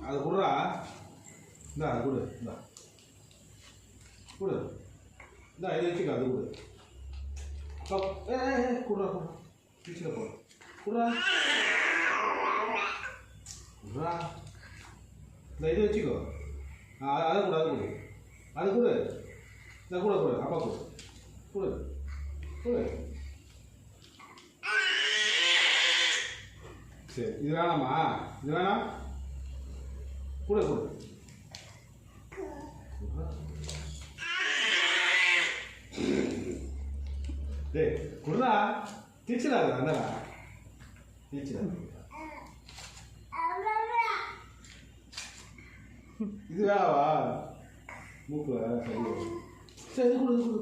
அது குடுறா. இந்தா அது கொடு. இந்தா கொடு. இந்தா இதை வச்சுக்க. அது கொடு. குடுறா குடுறா. டீச்சரை போடு. குடுறா குடுறா. இந்த இதை வச்சுக்கோ. அதை கொடு. அது கொடு. அது கொடு. இந்த கூட கொடு. அப்பா கொடு. கொடு கொடு. சரி, இது வேணாமா? இது வேணாம். கொடு கொடு. டேய் குடுறா. டீச்சரா அண்ணா டீச்சரா. இது வேணாவா? மூக்குல சரி சரி கொடு கொடு.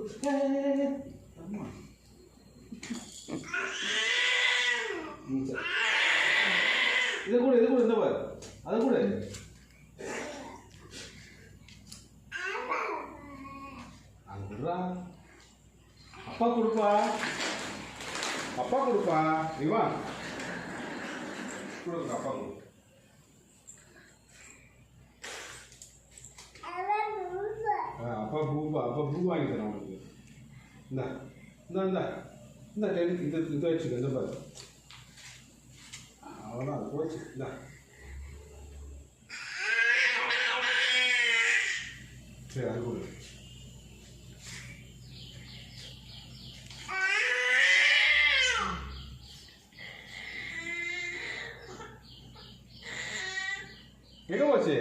அம்மா இதை கூட இது கூட இந்த பாரு. அது கூட அது கொடுறா. அப்பா கொடுப்பா. அப்பா கொடுப்பா. இவா கொடுக்குற. அப்பா கொடு. அப்பா பூப்பா. அப்பா பூ வாங்கி தரேன் உனக்கு. இந்தா இந்தா இந்தா இந்த இது இதை வச்சுக்க. இந்த பாரு. அவ்வளோதான் அது போச்சு. இந்தா சரி அது கொடு. எங்கே போச்சு?